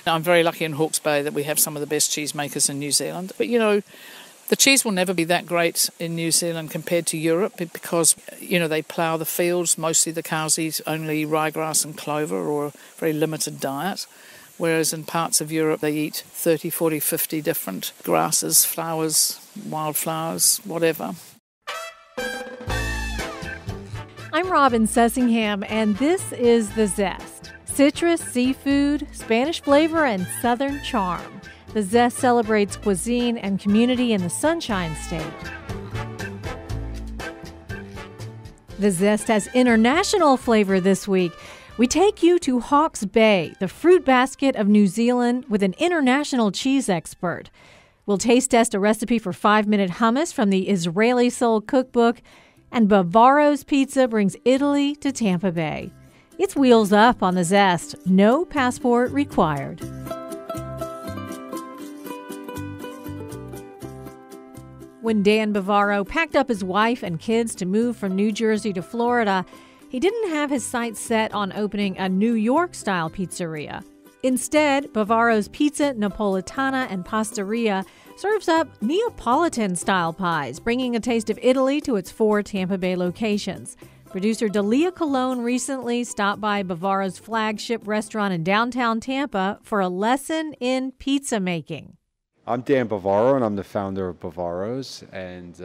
Now, I'm very lucky in Hawke's Bay that we have some of the best cheesemakers in New Zealand. But, the cheese will never be that great in New Zealand compared to Europe because, they plough the fields. Mostly the cows eat only ryegrass and clover or a very limited diet. Whereas in parts of Europe, they eat 30, 40, 50 different grasses, flowers, wildflowers, whatever. I'm Robin Sussingham, and this is The Zest. Citrus, seafood, Spanish flavor, and Southern charm. The Zest celebrates cuisine and community in the Sunshine State. The Zest has international flavor this week. We take you to Hawke's Bay, the fruit basket of New Zealand, with an international cheese expert. We'll taste test a recipe for 5-minute hummus from the Israeli Soul cookbook, and Bavaro's pizza brings Italy to Tampa Bay. It's wheels up on The Zest. No passport required. When Dan Bavaro packed up his wife and kids to move from New Jersey to Florida, he didn't have his sights set on opening a New York-style pizzeria. Instead, Bavaro's Pizza Napolitana and Pastaria serves up Neopolitan-style pies, bringing a taste of Italy to its 4 Tampa Bay locations. Producer Delia Colon recently stopped by Bavaro's flagship restaurant in downtown Tampa for a lesson in pizza making. I'm Dan Bavaro, and I'm the founder of Bavaros, and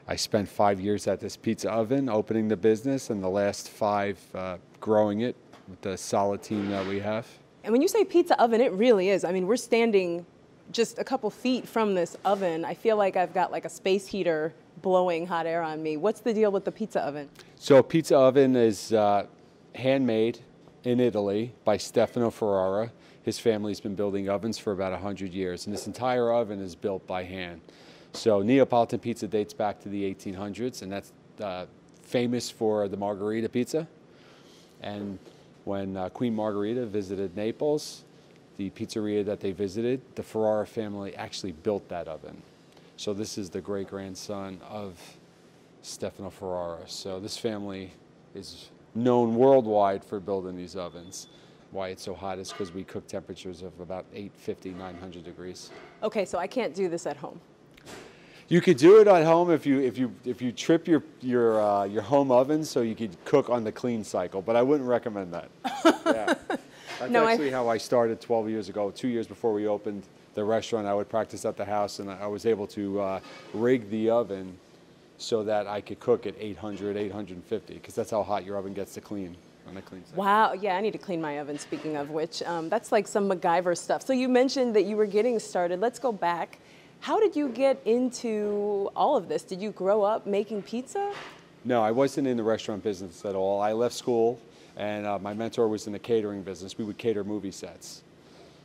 I spent 5 years at this pizza oven opening the business, and the last 5 growing it with the solid team that we have. And when you say pizza oven, it really is. I mean, we're standing just a couple feet from this oven. I feel like I've got like a space heater blowing hot air on me. What's the deal with the pizza oven? So a pizza oven is handmade in Italy by Stefano Ferrara. His family's been building ovens for about 100 years, and this entire oven is built by hand. So Neapolitan pizza dates back to the 1800s, and that's famous for the margherita pizza. And when Queen Margherita visited Naples, the pizzeria that they visited, the Ferrara family actually built that oven. So this is the great-grandson of Stefano Ferrara. So this family is known worldwide for building these ovens. Why it's so hot is because we cook temperatures of about 850, 900 degrees. Okay, so I can't do this at home. You could do it at home if you trip your home oven so you could cook on the clean cycle, but I wouldn't recommend that. Yeah. That's actually how I started 12 years ago. 2 years before we opened the restaurant, I would practice at the house, and I was able to rig the oven so that I could cook at 800, 850, because that's how hot your oven gets to clean. On a clean cycle. Wow, yeah, I need to clean my oven, speaking of which. That's like some MacGyver stuff. So you mentioned that you were getting started. Let's go back. How did you get into all of this? Did you grow up making pizza? No, I wasn't in the restaurant business at all. I left school, and my mentor was in the catering business. We would cater movie sets.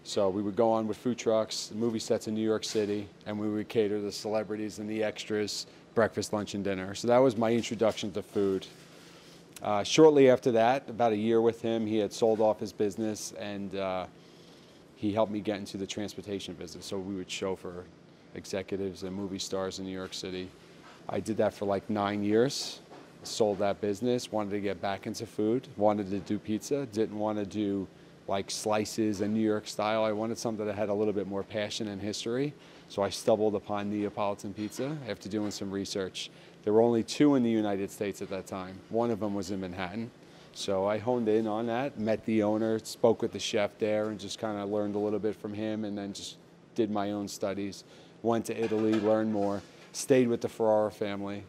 So we would go on with food trucks, movie sets in New York City, and we would cater the celebrities and the extras, breakfast, lunch, and dinner. So that was my introduction to food. Shortly after that, about a year with him, he had sold off his business, and he helped me get into the transportation business. So we would chauffeur executives and movie stars in New York City. I did that for like 9 years, sold that business, wanted to get back into food, wanted to do pizza, didn't want to do like slices and New York style. I wanted something that had a little bit more passion and history. So I stumbled upon Neapolitan pizza after doing some research. There were only 2 in the United States at that time. One of them was in Manhattan. So I honed in on that, met the owner, spoke with the chef there, and just kind of learned a little bit from him, and then just did my own studies. Went to Italy, learned more, stayed with the Ferrara family,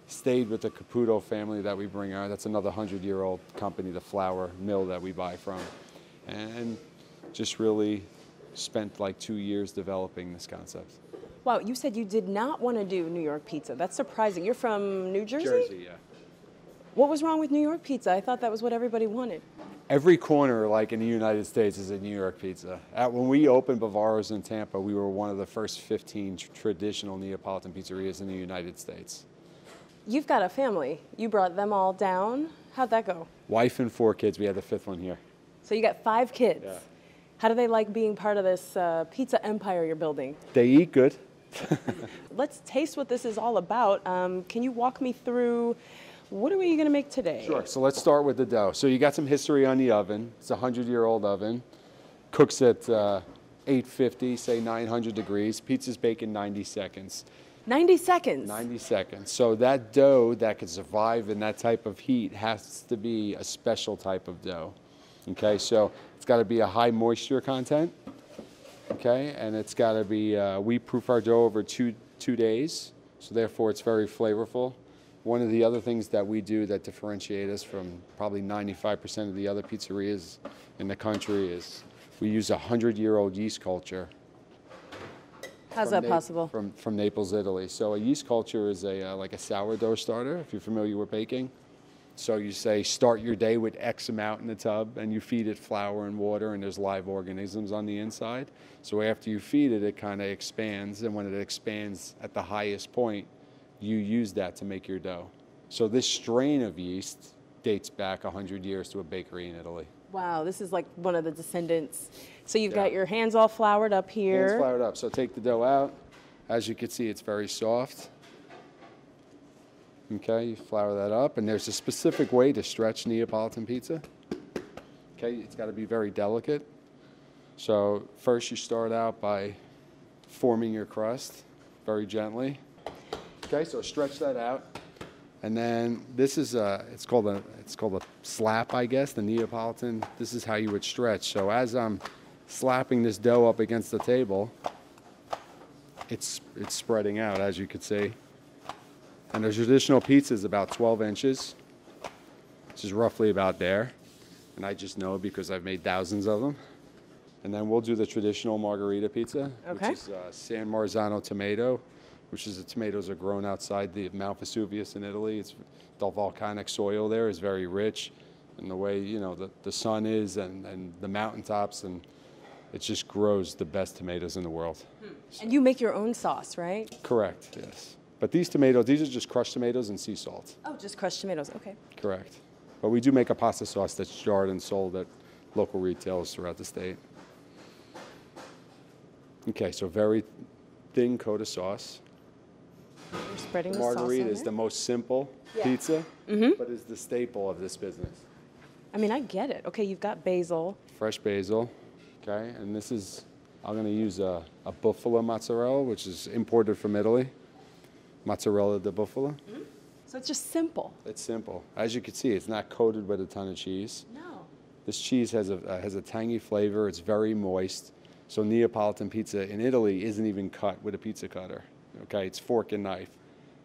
stayed with the Caputo family that we bring out. That's another 100-year-old company, the flour mill that we buy from. And just really spent like 2 years developing this concept. Wow, you said you did not want to do New York pizza. That's surprising. You're from New Jersey? Jersey, yeah. What was wrong with New York pizza? I thought that was what everybody wanted. Every corner, like in the United States, is a New York pizza. When we opened Bavaros in Tampa, we were one of the first 15 traditional Neapolitan pizzerias in the United States. You've got a family. You brought them all down. How'd that go? Wife and 4 kids. We had the 5th one here. So you got 5 kids. Yeah. How do they like being part of this pizza empire you're building? They eat good. Let's taste what this is all about. Can you walk me through, what are we going to make today? Sure. So let's start with the dough. So you got some history on the oven. It's a 100-year-old oven. cooks at 850, say 900 degrees. Pizza's baked in 90 seconds. 90 seconds? 90 seconds. So that dough that could survive in that type of heat has to be a special type of dough. Okay, so it's got to be a high moisture content. Okay, and it's got to be, we proof our dough over two days, so therefore it's very flavorful. One of the other things that we do that differentiate us from probably 95% of the other pizzerias in the country is we use a 100-year-old yeast culture. How's that possible? From Naples, Italy. So a yeast culture is like a sourdough starter, if you're familiar with baking. So you say start your day with X amount in the tub, and you feed it flour and water, and there's live organisms on the inside. So after you feed it, it kind of expands, and when it expands at the highest point, you use that to make your dough. So this strain of yeast dates back 100 years to a bakery in Italy. Wow, this is like one of the descendants. So you've got your hands all floured up here. Hands floured up. So take the dough out. As you can see, it's very soft. Okay, you flour that up, and there's a specific way to stretch Neapolitan pizza. Okay, it's got to be very delicate. So first you start out by forming your crust very gently. Okay, so stretch that out. And then this is it's called a slap, I guess, the Neapolitan. This is how you would stretch. So as I'm slapping this dough up against the table, it's spreading out, as you could see. And the traditional pizza is about 12 inches, which is roughly about there. And I just know because I've made thousands of them. And then we'll do the traditional margherita pizza, which is San Marzano tomato, which is the tomatoes are grown outside the Mount Vesuvius in Italy. It's the volcanic soil there is very rich, and the way the sun is and the mountaintops, and it just grows the best tomatoes in the world. And you make your own sauce, right? Correct. Yes. But these tomatoes, these are just crushed tomatoes and sea salt. Oh, just crushed tomatoes. Okay. Correct. But we do make a pasta sauce that's jarred and sold at local retailers throughout the state. Okay, so very thin coat of sauce. You're spreading the Margherita sauce is the most simple pizza, but is the staple of this business. I mean, I get it. Okay, you've got basil. Fresh basil, okay, and this is, I'm going to use a Bufala mozzarella, which is imported from Italy. Mozzarella di Bufala. So it's just simple. It's simple. As you can see, it's not coated with a ton of cheese. No. This cheese has a tangy flavor. It's very moist. So Neapolitan pizza in Italy isn't even cut with a pizza cutter. Okay, it's fork and knife.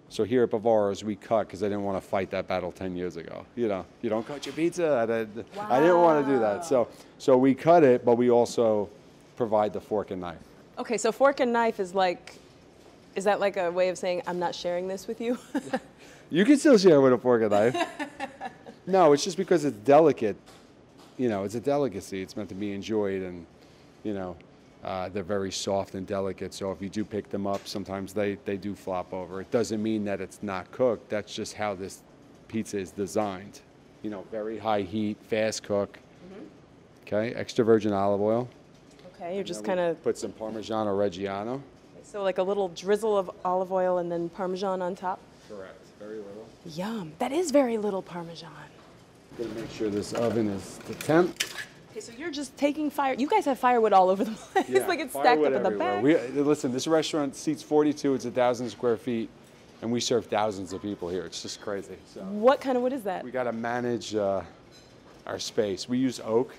So here at Bavaros, we cut because I didn't want to fight that battle 10 years ago. You don't cut your pizza. I didn't want to do that. So we cut it, but we also provide the fork and knife. Okay, so fork and knife is that like a way of saying I'm not sharing this with you? You can still share with a fork and knife. No, it's just because it's delicate. It's a delicacy. It's meant to be enjoyed, and they're very soft and delicate, so if you do pick them up, sometimes they do flop over. It doesn't mean that it's not cooked. That's just how this pizza is designed. Very high heat, fast cook. Okay, extra virgin olive oil. Okay, you're just kind of... Put some Parmigiano Reggiano. So like a little drizzle of olive oil and then Parmesan on top? Correct, very little. Yum, that is very little Parmesan. Gonna make sure this oven is the temp. Okay, so you're just taking fire. You guys have firewood all over the place. Yeah, like it's stacked up in the back. Listen, this restaurant seats 42. It's 1,000 square feet, and we serve thousands of people here. It's just crazy. So what kind of wood is that? We got to manage our space. We use oak.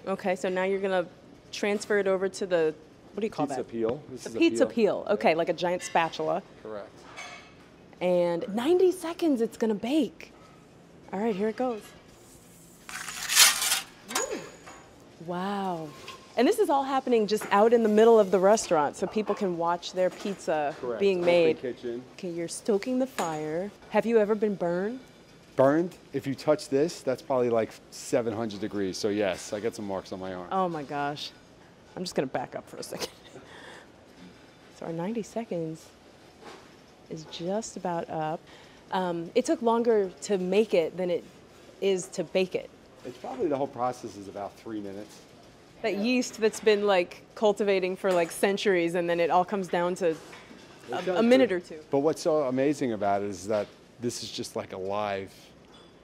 Okay, so now you're gonna transfer it over to the, what do you call pizza that? Peel. This the is a pizza peel. Okay, yeah. like a giant spatula. Correct. And 90 seconds it's gonna bake. All right, here it goes. Wow. And this is all happening just out in the middle of the restaurant, so people can watch their pizza being made. Kitchen. Okay, you're stoking the fire. Have you ever been burned? Burned? If you touch this, that's probably like 700 degrees. So yes, I got some marks on my arm. Oh my gosh. I'm just gonna back up for a second. So our 90 seconds is just about up. It took longer to make it than it is to bake it. It's probably, the whole process is about 3 minutes. That yeast that's been like cultivating for like centuries, and then it all comes down to a minute or two. But what's so amazing about it is that this is just like a live,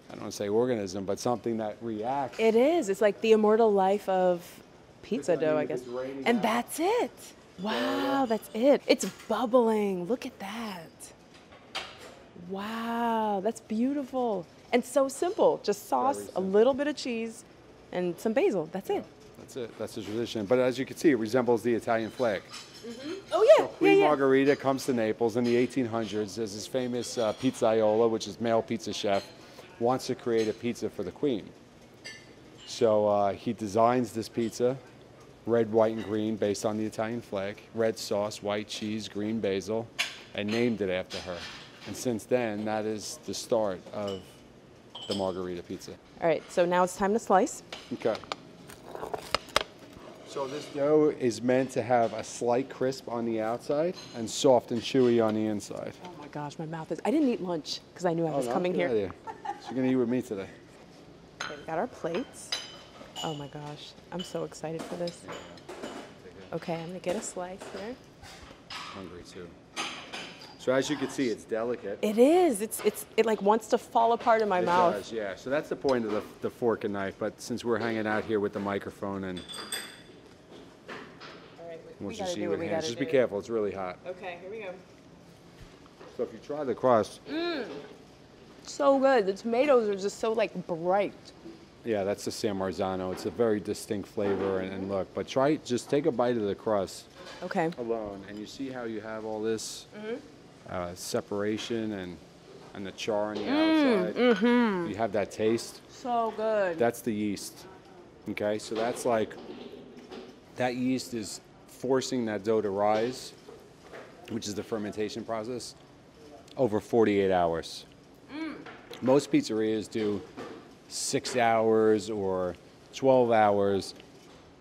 I don't want to say organism, but something that reacts. It is. It's like the immortal life of pizza dough, I guess. And that's it. Wow, that's it. It's bubbling. Look at that. Wow, that's beautiful. And so simple. Just sauce, a little bit of cheese, and some basil. That's it. That's it. That's the tradition. But as you can see, it resembles the Italian flag. Oh, yeah. So Queen Margherita comes to Naples in the 1800s. There's this famous pizzaiolo, which is male pizza chef, wants to create a pizza for the Queen. So he designs this pizza, red, white, and green, based on the Italian flag, red sauce, white cheese, green basil, and named it after her. And since then, that is the start of the Margherita pizza. All right, so now it's time to slice. Okay. So this dough is meant to have a slight crisp on the outside and soft and chewy on the inside. Oh my gosh, my mouth is... I didn't eat lunch because I knew I was coming here. Idea. So you're going to eat with me today. Okay, we got our plates. Oh my gosh, I'm so excited for this. Okay, I'm going to get a slice here. Hungry too. So as you can see, it's delicate. It is. It like wants to fall apart in my mouth. It does, yeah. So that's the point of the fork and knife. But since we're hanging out here with the microphone and We gotta do what we gotta just do. be careful, it's really hot. Okay, here we go. So if you try the crust. So good. The tomatoes are just so like bright. Yeah, that's the San Marzano. It's a very distinct flavor and look. But just take a bite of the crust Okay. alone, and you see how you have all this separation and the char on the outside. You have that taste. So good. That's the yeast. Okay, so that's like, that yeast is forcing that dough to rise, which is the fermentation process, over 48 hours. Most pizzerias do 6 hours or 12 hours.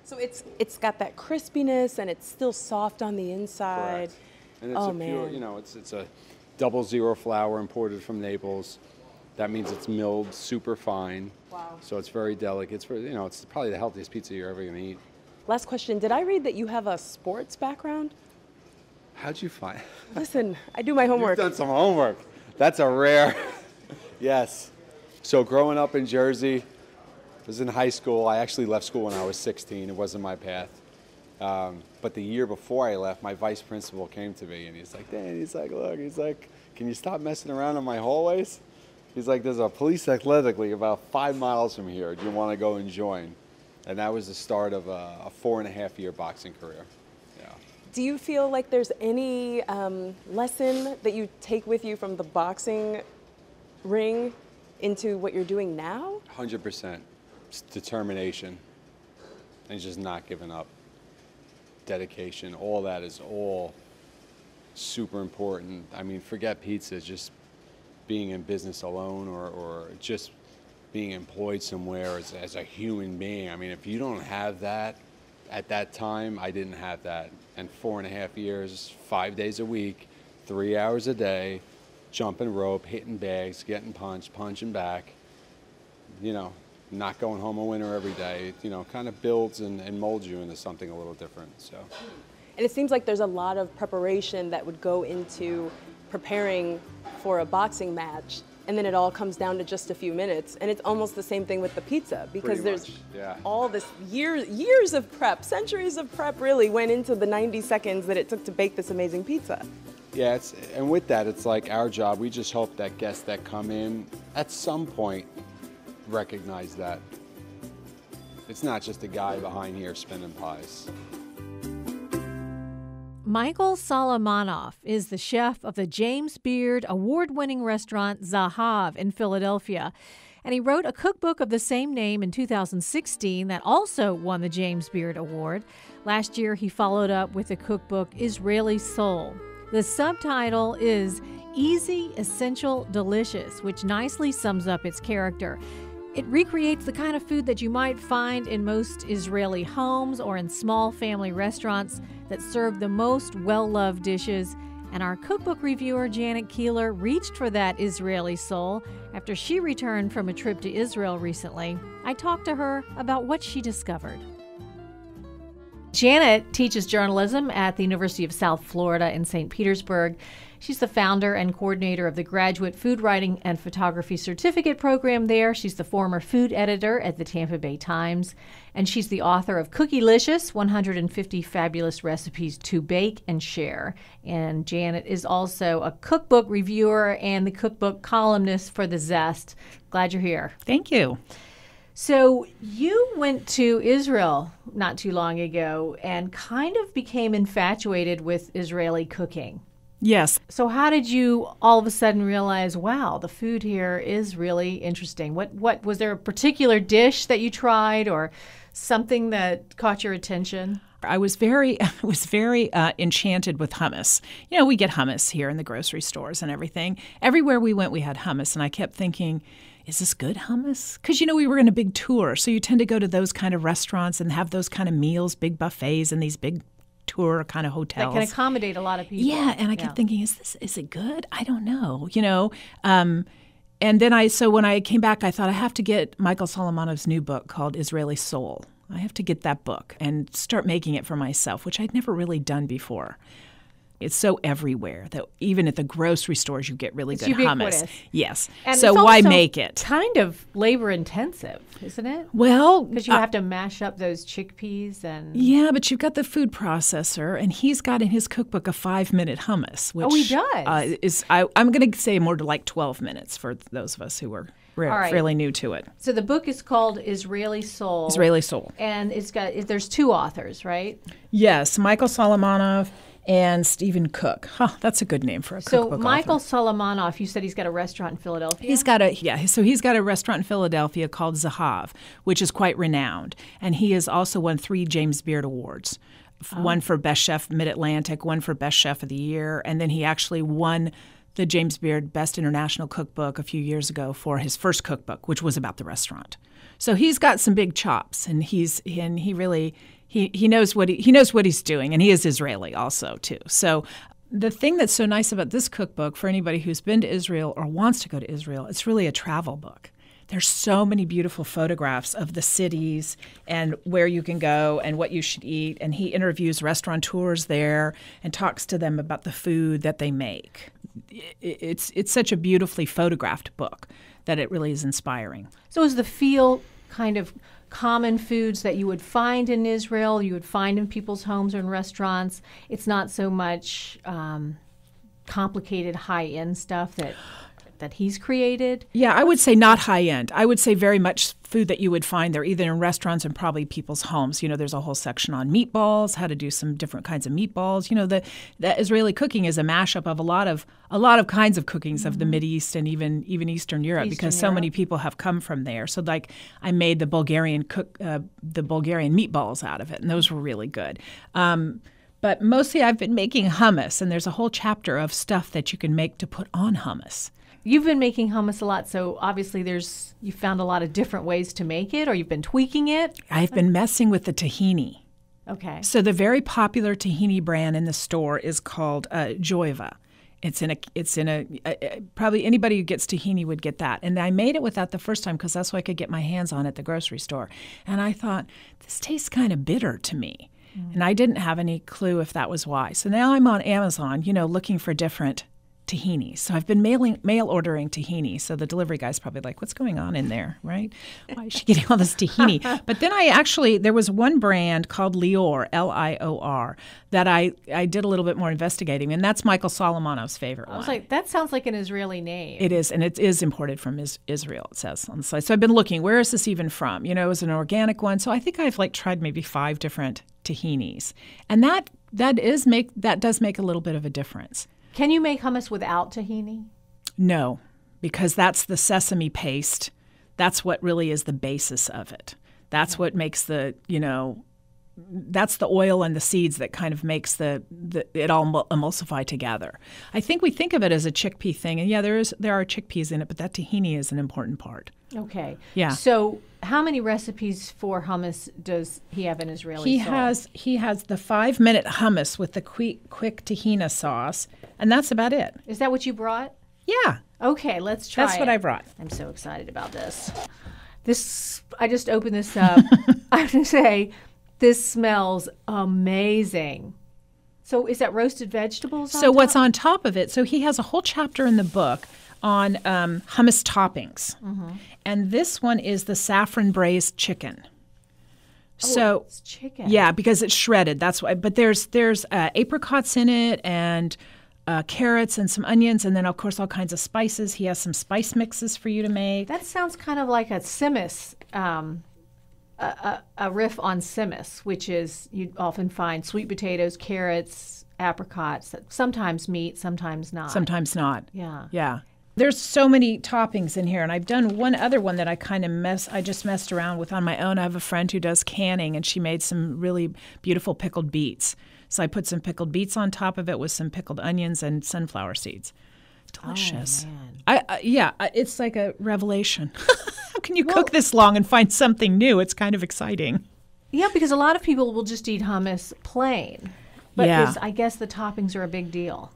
So it's got that crispiness and it's still soft on the inside. Correct. And it's pure, you know, it's a 00 flour imported from Naples. That means it's milled super fine. Wow. So it's very delicate. It's very, you know, it's probably the healthiest pizza you're ever going to eat. Last question. Did I read that you have a sports background? How'd you find? Listen, I do my homework. You've done some homework. That's a rare. Yes. So growing up in Jersey, I was in high school. I actually left school when I was 16. It wasn't my path. But the year before I left, my vice principal came to me and he's like, Dan, he's like, look, he's like, can you stop messing around in my hallways? He's like, there's a police athletic league about 5 miles from here. Do you want to go and join? And that was the start of a 4.5-year boxing career. Yeah. Do you feel like there's any lesson that you take with you from the boxing ring into what you're doing now? 100%. It's determination and just not giving up. Dedication, all that is all super important. I mean, forget pizza, just being in business alone or just being employed somewhere as a human being. I mean, if you don't have that at that time, I didn't have that. And 4.5 years, 5 days a week, 3 hours a day, jumping rope, hitting bags, getting punched, punching back, you know, not going home a winner every day, you know, kind of builds and molds you into something a little different. So. And it seems like there's a lot of preparation that would go into preparing for a boxing match, and then it all comes down to just a few minutes. And it's almost the same thing with the pizza, because there's all this years of prep, centuries of prep really went into the 90 seconds that it took to bake this amazing pizza. Yeah, and with that, it's like our job. We just hope that guests that come in at some point recognize that it's not just a guy behind here spinning pies. Michael Solomonoff is the chef of the James Beard award-winning restaurant Zahav in Philadelphia, and he wrote a cookbook of the same name in 2016 that also won the James Beard Award. Last year, he followed up with the cookbook Israeli Soul. The subtitle is Easy, Essential, Delicious, which nicely sums up its character. It recreates the kind of food that you might find in most Israeli homes or in small family restaurants that serve the most well-loved dishes. And our cookbook reviewer, Janet Keeler, reached for that Israeli soul after she returned from a trip to Israel recently. I talked to her about what she discovered. Janet teaches journalism at the University of South Florida in St. Petersburg. She's the founder and coordinator of the Graduate Food Writing and Photography Certificate program there. She's the former food editor at the Tampa Bay Times. And she's the author of Cookielicious, 150 Fabulous Recipes to Bake and Share. And Janet is also a cookbook reviewer and the cookbook columnist for the Zest. Glad you're here. Thank you. So you went to Israel not too long ago and kind of became infatuated with Israeli cooking. Yes. So how did you all of a sudden realize, wow, the food here is really interesting? What was there a particular dish that you tried or something that caught your attention? I was very enchanted with hummus. You know, we get hummus here in the grocery stores and everything. Everywhere we went, we had hummus, and I kept thinking, is this good hummus? Because, you know, we were in a big tour, so you tend to go to those kind of restaurants and have those kind of meals, big buffets and these big tour kind of hotels. That can accommodate a lot of people. Yeah, and I kept thinking, is it good? I don't know, you know. And then when I came back, I thought I have to get Michael Solomonov's new book called Israeli Soul. I have to get that book and start making it for myself, which I'd never really done before. It's so everywhere that even at the grocery stores you get really good hummus. Yes. And so it's why also make it? Kind of labor intensive, isn't it? Well, because you have to mash up those chickpeas and yeah, but you've got the food processor, and he's got in his cookbook a 5-minute hummus. Which, he does. I'm going to say more to like 12 minutes for those of us who are fairly new to it. So the book is called Israeli Soul. Israeli Soul, and there's 2 authors, right? Yes, Michael Solomonov and Stephen Cook. That's a good name for a cookbook So Michael author. Solomonov, you said he's got a restaurant in Philadelphia? He's got a restaurant in Philadelphia called Zahav, which is quite renowned. And he has also won 3 James Beard Awards. One for Best Chef Mid-Atlantic, one for Best Chef of the Year, and then he actually won the James Beard Best International Cookbook a few years ago for his first cookbook, which was about the restaurant. So he's got some big chops, and he knows what he's doing, and he is Israeli also too. So the thing that's so nice about this cookbook for anybody who's been to Israel or wants to go to Israel, it's really a travel book. There's so many beautiful photographs of the cities and where you can go and what you should eat. And he interviews restaurateurs there and talks to them about the food that they make. It's such a beautifully photographed book that it really is inspiring. So is the feel kind of common foods that you would find in Israel, you would find in people's homes or in restaurants? It's not so much complicated high-end stuff that he's created? Yeah, I would say not high-end. I would say very much food that you would find there either in restaurants and probably people's homes. You know, there's a whole section on meatballs, how to do some different kinds of meatballs. You know, the Israeli cooking is a mashup of a lot of kinds of cookings of the Mideast and even Eastern Europe because so many people have come from there. So like I made the Bulgarian meatballs out of it, and those were really good. But mostly I've been making hummus, and there's a whole chapter of stuff that you can make to put on hummus. You've been making hummus a lot, so obviously you found a lot of different ways to make it, or you've been tweaking it? I've been messing with the tahini. Okay. So the very popular tahini brand in the store is called Joyva. It's in a probably anybody who gets tahini would get that. And I made it with that the first time because that's what I could get my hands on at the grocery store. And I thought, this tastes kind of bitter to me. And I didn't have any clue if that was why. So now I'm on Amazon, looking for different tahini. So I've been mail ordering tahini. So the delivery guy's probably like, what's going on in there, right? Why is she getting all this tahini? But then there was one brand called Lior, Lior, that I did a little bit more investigating, and that's Michael Solomonov's favorite one. I was like, that sounds like an Israeli name. It is, and it is imported from Israel, it says on the site. So I've been looking, where is this even from? It was an organic one. So I think I've tried maybe 5 different tahinis. And that does make a little bit of a difference. Can you make hummus without tahini? No, because that's the sesame paste. That's what really is the basis of it. That's what makes that's the oil and the seeds that kind of makes it all emulsify together. I think we think of it as a chickpea thing, and there are chickpeas in it, but that tahini is an important part. Okay. Yeah. So how many recipes for hummus does he have in Israeli He sauce? He has the 5-minute hummus with the quick tahina sauce, and that's about it. Is that what you brought? Yeah. Okay, let's try That's what I brought. I'm so excited about this. I just opened this up. I have to say, this smells amazing. So is that roasted vegetables? So what's on top of it? So he has a whole chapter in the book on hummus toppings. And this one is the saffron braised chicken. So it's chicken. Yeah, because it's shredded. That's why. But there's apricots in it and carrots and some onions, and then of course all kinds of spices. He has some spice mixes for you to make. That sounds kind of like a simmus, a riff on simmus, which is you often find sweet potatoes, carrots, apricots, sometimes meat, sometimes not. Sometimes not. Yeah. Yeah. There's so many toppings in here, and I've done one other one that I just messed around with on my own. I have a friend who does canning, and she made some really beautiful pickled beets. So I put some pickled beets on top of it with some pickled onions and sunflower seeds. Delicious. Oh, man. It's like a revelation. How can you cook this long and find something new? It's kind of exciting. Yeah, because a lot of people will just eat hummus plain. But I guess the toppings are a big deal.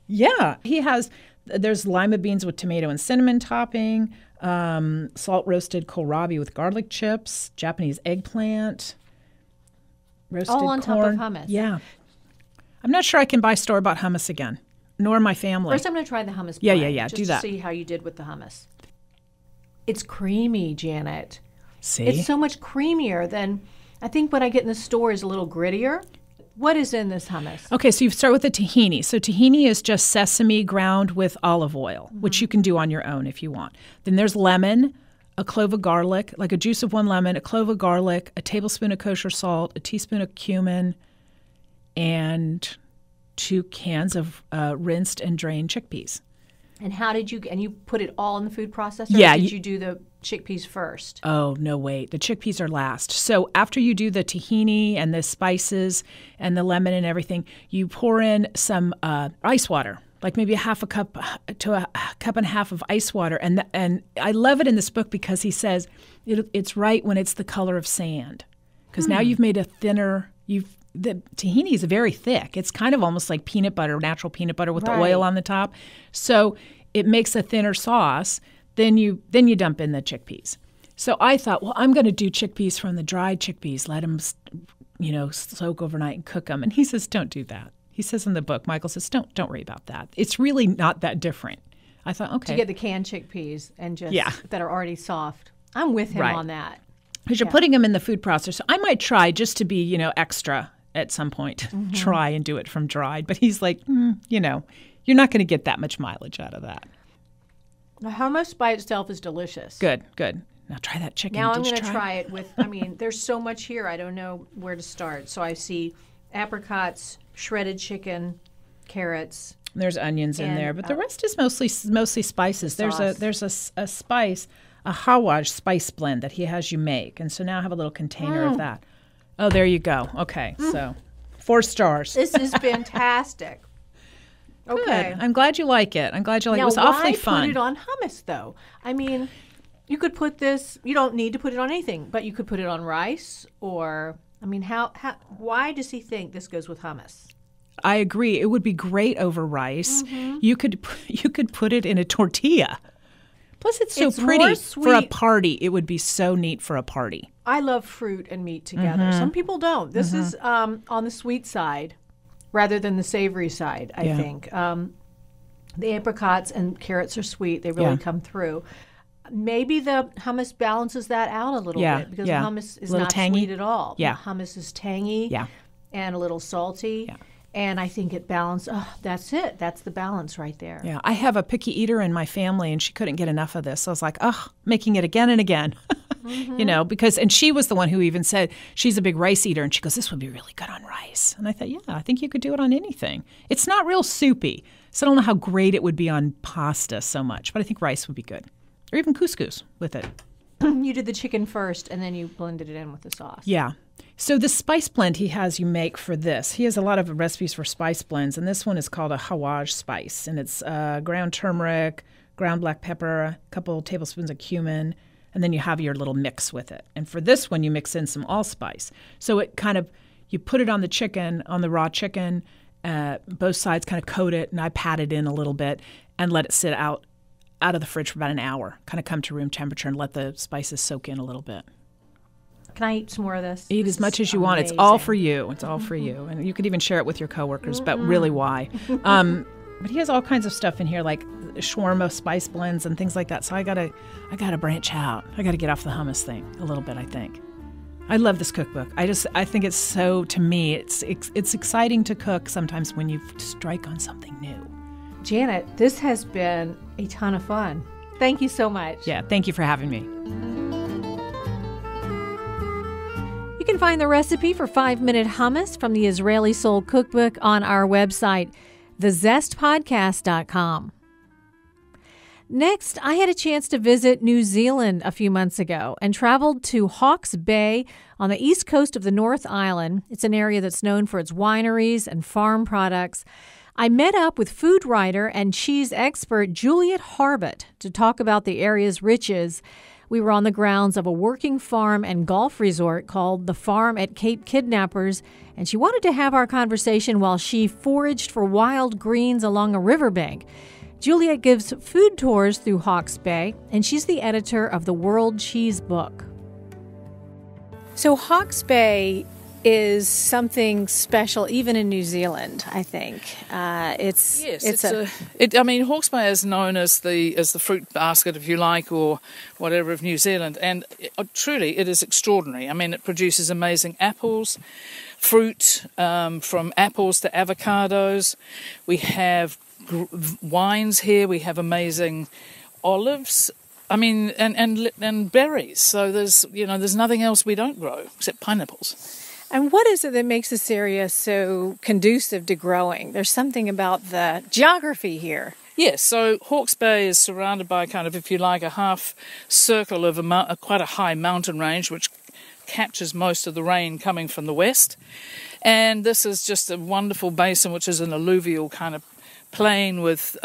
Yeah. There's lima beans with tomato and cinnamon topping, salt roasted kohlrabi with garlic chips, Japanese eggplant, roasted all on corn. top of hummus. Yeah. I'm not sure I can buy store-bought hummus again, nor my family. First, I'm going to try the hummus Yeah, plain, yeah. just Do that. to see how you did with the hummus. It's creamy, Janet. See? It's so much creamier than, I think what I get in the store is a little grittier. What is in this hummus? Okay, so you start with the tahini. So tahini is just sesame ground with olive oil, which you can do on your own if you want. Then there's lemon, a clove of garlic, like a juice of one lemon, a clove of garlic, a tablespoon of kosher salt, a teaspoon of cumin, and 2 cans of rinsed and drained chickpeas. And you put it all in the food processor? Yeah. Or did you do the chickpeas first? Oh, no, wait. The chickpeas are last. So after you do the tahini and the spices and the lemon and everything, you pour in some ice water, like maybe a half a cup to a cup and a half of ice water. And I love it in this book because he says it's right when it's the color of sand. Because now you've made a thinner, the tahini is very thick. It's kind of almost like peanut butter, natural peanut butter with the oil on the top. So it makes a thinner sauce. Then you dump in the chickpeas. So I thought, well, I'm going to do chickpeas from the dried chickpeas. Let them, soak overnight and cook them. And he says, don't do that. He says in the book, Michael says, don't worry about that. It's really not that different. I thought, okay. To get the canned chickpeas and that are already soft. I'm with him on that. Because you're putting them in the food processor. I might try just to be, extra at some point. Try and do it from dried. But he's like, you're not going to get that much mileage out of that. The hummus by itself is delicious. Good. Now try that chicken. Now I'm going to try it with, there's so much here. I don't know where to start. So I see apricots, shredded chicken, carrots. There's onions in there, but the rest is mostly spices. There's a spice, a Hawke spice blend that he has you make. And so now I have a little container of that. Oh, there you go. Okay, so 4 stars. This is fantastic. Okay. Good. I'm glad you like it. Now, it was awfully fun. Why put it on hummus, though? You could put this, you don't need to put it on anything, but you could put it on rice or, why does he think this goes with hummus? I agree. It would be great over rice. You could put it in a tortilla. Plus, it's so pretty for a party. It would be so neat for a party. I love fruit and meat together. Some people don't. This is on the sweet side rather than the savory side, I think. The apricots and carrots are sweet. They really come through. Maybe the hummus balances that out a little bit because the hummus is not tangy. sweet at all. Yeah. The hummus is tangy and a little salty. Yeah. And I think it balances. Oh, that's it. That's the balance right there. Yeah. I have a picky eater in my family, and she couldn't get enough of this. So I was like, making it again and again. And she was the one who even said she's a big rice eater, and she goes, this would be really good on rice. And I thought, I think you could do it on anything. It's not real soupy, so I don't know how great it would be on pasta so much, but I think rice would be good. Or even couscous with it. You did the chicken first, and then you blended it in with the sauce. Yeah. So the spice blend he has you make for this, he has a lot of recipes for spice blends, and this one is called a Hawke spice, and it's ground turmeric, ground black pepper, a couple tablespoons of cumin, and then you have your little mix with it. And for this one, you mix in some allspice. So it kind of, you put it on the chicken, on the raw chicken, both sides kind of coat it, and I pat it in a little bit and let it sit out of the fridge for about an hour, kind of come to room temperature and let the spices soak in a little bit. Can I eat some more of this? Eat as much as you want. It's all for you. It's all for you. And you could even share it with your coworkers, but really why? But he has all kinds of stuff in here, like shawarma spice blends and things like that. So I gotta branch out. I gotta get off the hummus thing a little bit, I think. I love this cookbook. I think it's so, to me, it's exciting to cook sometimes when you strike on something new. Janet, this has been a ton of fun. Thank you so much. Yeah, thank you for having me. You can find the recipe for 5-minute hummus from the Israeli Soul Cookbook on our website, thezestpodcast.com. Next, I had a chance to visit New Zealand a few months ago and traveled to Hawke's Bay on the east coast of the North Island. It's an area that's known for its wineries and farm products. I met up with food writer and cheese expert Juliet Harbutt to talk about the area's riches. We were on the grounds of a working farm and golf resort called the Farm at Cape Kidnappers, and she wanted to have our conversation while she foraged for wild greens along a riverbank. Juliet gives food tours through Hawke's Bay, and she's the editor of the World Cheese Book. So Hawke's Bay is something special, even in New Zealand, I think. Hawke's Bay is known as the fruit basket, if you like, or whatever of New Zealand, and truly it is extraordinary. I mean, it produces amazing apples, fruit, from apples to avocados. We have wines here. We have amazing olives. I mean, and berries. So there's nothing else we don't grow except pineapples. And what is it that makes this area so conducive to growing? There's something about the geography here. Yes, so Hawke's Bay is surrounded by kind of, if you like, a half circle of quite a high mountain range, which captures most of the rain coming from the west. And this is just a wonderful basin, which is an alluvial kind of plain with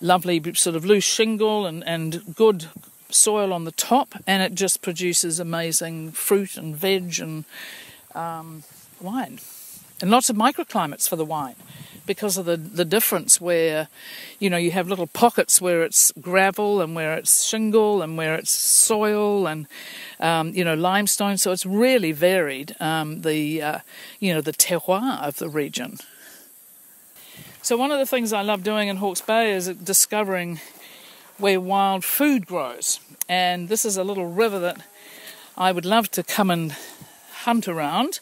lovely sort of loose shingle and good soil on the top, and it just produces amazing fruit and veg and wine, and lots of microclimates for the wine because of the difference where you have little pockets where it's gravel and where it's shingle and where it's soil and limestone. So it's really varied, the terroir of the region. So one of the things I love doing in Hawke's Bay is discovering where wild food grows. And this is a little river that I would love to come and hunt around.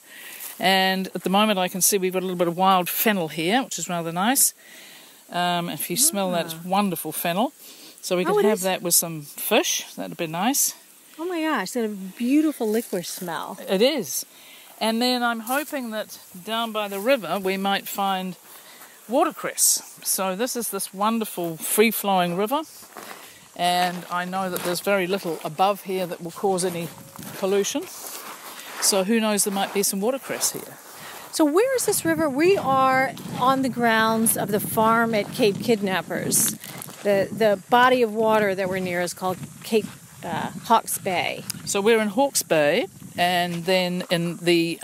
And at the moment I can see we've got a little bit of wild fennel here, which is rather nice. If you smell that, it's wonderful fennel. So we could have that with some fish. That'd be nice. Oh my gosh, that's a beautiful licorice smell. It is. And then I'm hoping that down by the river we might find watercress. So this is this wonderful free-flowing river, and I know that there's very little above here that will cause any pollution. So who knows, there might be some watercress here. So where is this river? We are on the grounds of the Farm at Cape Kidnappers. The body of water that we're near is called Hawke's Bay. So we're in Hawke's Bay, and then in the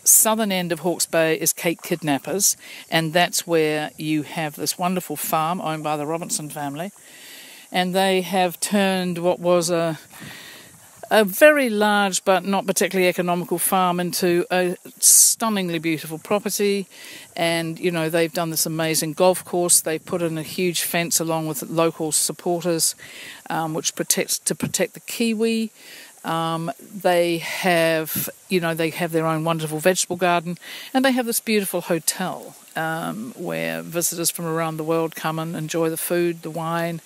southern end of Hawke's Bay is Cape Kidnappers, and that's where you have this wonderful farm owned by the Robinson family, and they have turned what was a very large but not particularly economical farm into a stunningly beautiful property. And they've done this amazing golf course. They put in a huge fence along with local supporters, which protect the kiwi. They have their own wonderful vegetable garden, and they have this beautiful hotel where visitors from around the world come and enjoy the food, the wine,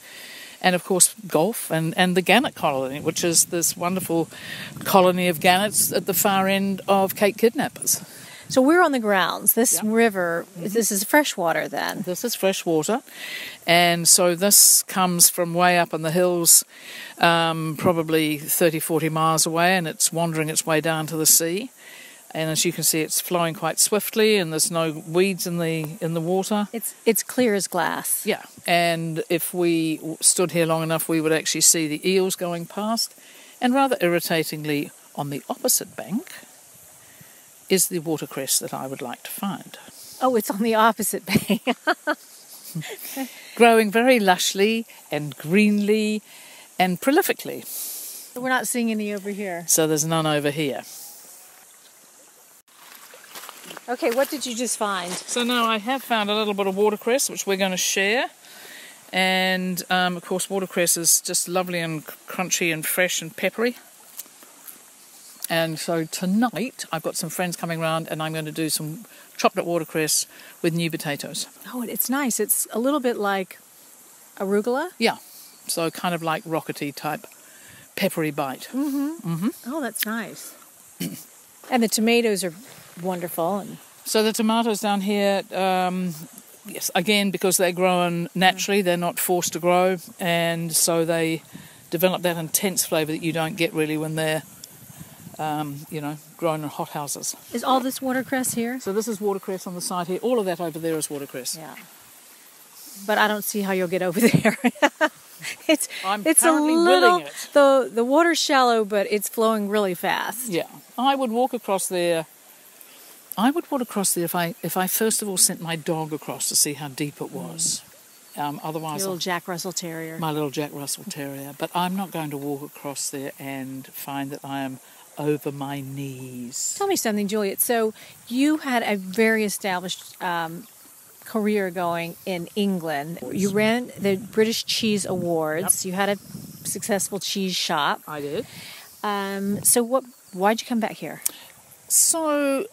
and of course golf and the gannet colony, which is this wonderful colony of gannets at the far end of Cape Kidnappers. So we're on the grounds. This river, this is freshwater then? This is freshwater. And so this comes from way up in the hills, probably 30, 40 miles away, and it's wandering its way down to the sea. And as you can see, it's flowing quite swiftly, and there's no weeds in the water. It's clear as glass. Yeah, and if we stood here long enough, we would actually see the eels going past. And rather irritatingly, on the opposite bank is the watercress that I would like to find. Oh, it's on the opposite bank. Growing very lushly and greenly and prolifically. We're not seeing any over here. So there's none over here. Okay, what did you just find? So now I have found a little bit of watercress, which we're going to share. And, of course, watercress is just lovely and crunchy and fresh and peppery. And so tonight I've got some friends coming around and I'm going to do some chopped up watercress with new potatoes. Oh, it's nice. It's a little bit like arugula. Yeah, so kind of like rockety type peppery bite. Oh, that's nice. And the tomatoes are wonderful. And So the tomatoes down here, yes, again, because they're grown naturally, they're not forced to grow, and so they develop that intense flavour that you don't get really when they're, grown in hothouses. is all this watercress here? So this is watercress on the side here. All of that over there is watercress. Yeah. But I don't see how you'll get over there. I'm it's a currently little, willing it. the water's shallow, but it's flowing really fast. Yeah, I would walk across there. I would walk across there if I first of all sent my dog across to see how deep it was. Otherwise, Your little Jack Russell Terrier. my little Jack Russell Terrier. But I'm not going to walk across there and find that I am over my knees. Tell me something, Juliet. So you had a very established career going in England. You ran the British Cheese Awards. Yep. You had a successful cheese shop. I did. So why'd you come back here? So,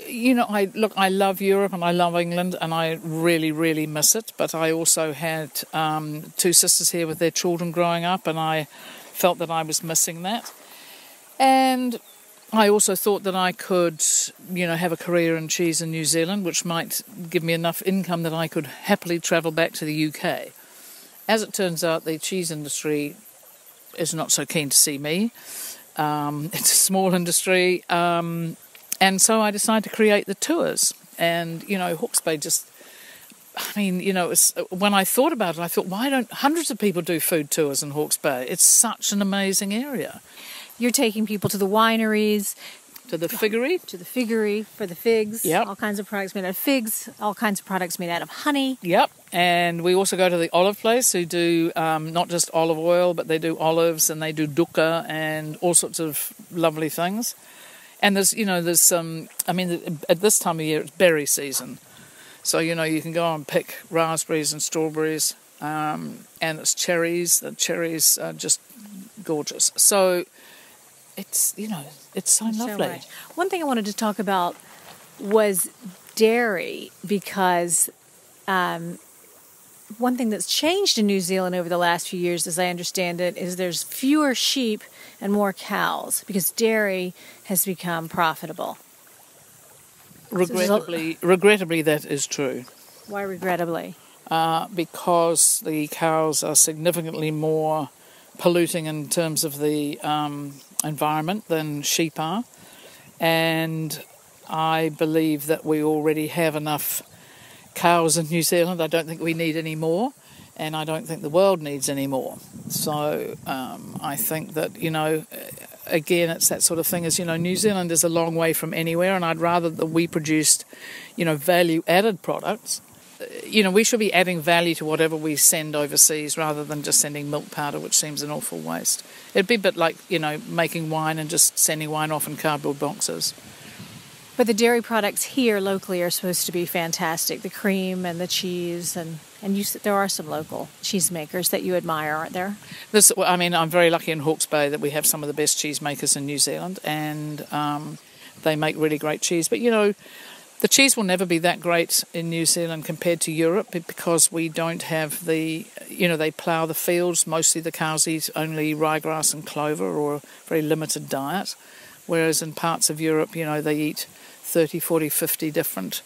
I love Europe and I love England and I really, really miss it. But I also had two sisters here with their children growing up and I felt that I was missing that. And I also thought that I could, have a career in cheese in New Zealand, which might give me enough income that I could happily travel back to the UK. As it turns out, the cheese industry is not so keen to see me. It's a small industry, and so I decided to create the tours. And, Hawke's Bay when I thought about it, I thought, why don't hundreds of people do food tours in Hawke's Bay? It's such an amazing area. You're taking people to the wineries, To the figgery. to the figgery for the figs, Yep. all kinds of products made out of figs, all kinds of products made out of honey. Yep, and we also go to the olive place who do not just olive oil, but they do olives and they do dukkha and all sorts of lovely things. And there's at this time of year it's berry season. So, you can go and pick raspberries and strawberries and it's cherries. The cherries are just gorgeous. So it's so lovely. Much. One thing I wanted to talk about was dairy, because one thing that's changed in New Zealand over the last few years, as I understand it, is there's fewer sheep and more cows because dairy has become profitable. Regrettably, that is true. Why regrettably? Because the cows are significantly more polluting in terms of the environment than sheep are, and I believe that we already have enough cows in New Zealand. I don't think we need any more, and I don't think the world needs any more. So I think that, again, it's that sort of thing as, New Zealand is a long way from anywhere, and I'd rather that we produced, value-added products. We should be adding value to whatever we send overseas rather than just sending milk powder, which seems an awful waste. It'd be a bit like, making wine and just sending wine off in cardboard boxes. But the dairy products here locally are supposed to be fantastic. The cream and the cheese, and there are some local cheesemakers that you admire, aren't there? I'm very lucky in Hawke's Bay that we have some of the best cheesemakers in New Zealand, and they make really great cheese. But, the cheese will never be that great in New Zealand compared to Europe because we don't have they plough the fields. Mostly the cows eat only ryegrass and clover or a very limited diet, whereas in parts of Europe, they eat 30, 40, 50 different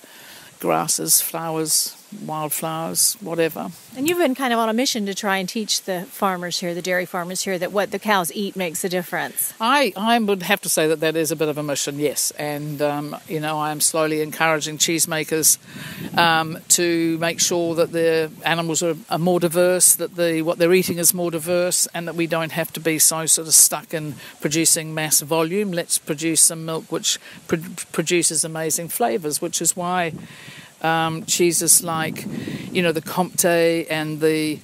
grasses, flowers, wildflowers, whatever. And you've been kind of on a mission to try and teach the farmers here, the dairy farmers here, that what the cows eat makes a difference. I would have to say that is a bit of a mission, yes. And, I am slowly encouraging cheesemakers to make sure that the animals are more diverse, that what they're eating is more diverse, and that we don't have to be so sort of stuck in producing mass volume. Let's produce some milk which produces amazing flavours, which is why cheeses like, the Comté and the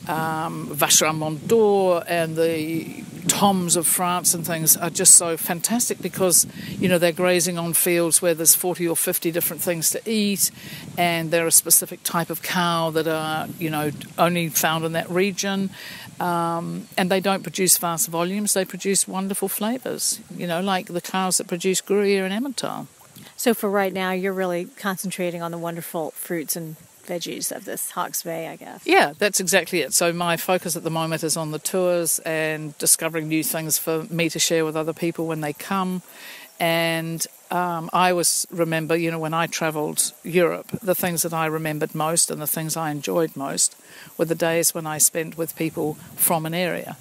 Vacherin Mondor and the toms of France and things are just so fantastic because, they're grazing on fields where there's 40 or 50 different things to eat, and they're a specific type of cow that are, only found in that region. And they don't produce vast volumes, they produce wonderful flavours, like the cows that produce Gruyere and Emmental. So for right now, you're really concentrating on the wonderful fruits and veggies of this Hawke's Bay, I guess. Yeah, that's exactly it. So my focus at the moment is on the tours and discovering new things for me to share with other people when they come. And I always remember, when I travelled Europe, the things that I remembered most and the things I enjoyed most were the days when I spent with people from an area.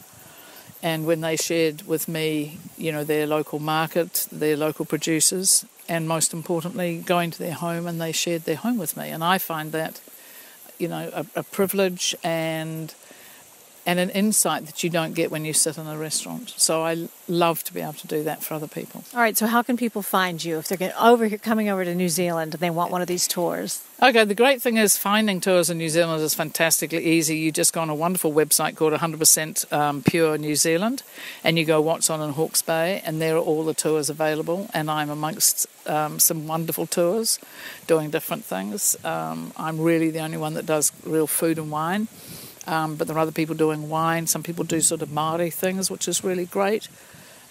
And when they shared with me, their local market, their local producers, and most importantly, going to their home and they shared their home with me. And I find that, a privilege and an insight that you don't get when you sit in a restaurant. So I love to be able to do that for other people. All right, so how can people find you if they're coming over to New Zealand and they want one of these tours? Okay, the great thing is finding tours in New Zealand is fantastically easy. You just go on a wonderful website called 100% Pure New Zealand, and you go what's on in Hawke's Bay, and there are all the tours available, and I'm amongst some wonderful tours doing different things. I'm really the only one that does real food and wine. But there are other people doing wine. Some people do sort of Māori things, which is really great.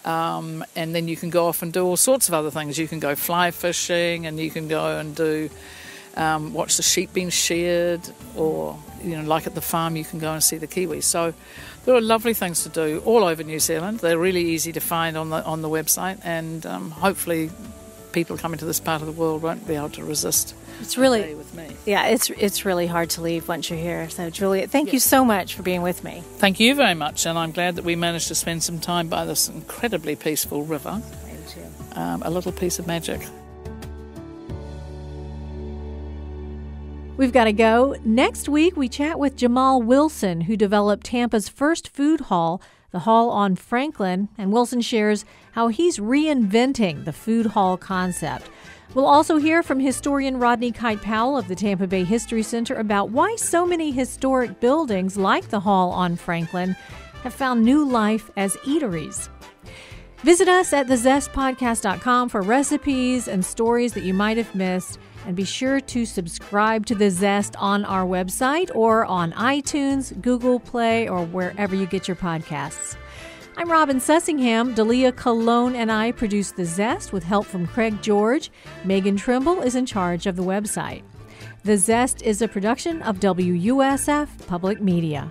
And then you can go off and do all sorts of other things. You can go fly fishing, and you can go and do watch the sheep being sheared, or like at the farm, you can go and see the kiwis. So there are lovely things to do all over New Zealand. They're really easy to find on the website, and hopefully people coming to this part of the world won't be able to resist. It's really, with me. Yeah, it's really hard to leave once you're here. So, Juliet, thank you so much for being with me. Thank you very much, and I'm glad that we managed to spend some time by this incredibly peaceful river. Thank you. A little piece of magic. We've got to go. Next week, we chat with Jamal Wilson, who developed Tampa's first food hall, the Hall on Franklin, and Wilson shares how he's reinventing the food hall concept. We'll also hear from historian Rodney Kite-Powell of the Tampa Bay History Center about why so many historic buildings like the Hall on Franklin have found new life as eateries. Visit us at thezestpodcast.com for recipes and stories that you might have missed, and be sure to subscribe to The Zest on our website or on iTunes, Google Play, or wherever you get your podcasts. I'm Robin Sussingham. Dalia Colon and I produce The Zest with help from Craig George. Megan Trimble is in charge of the website. The Zest is a production of WUSF Public Media.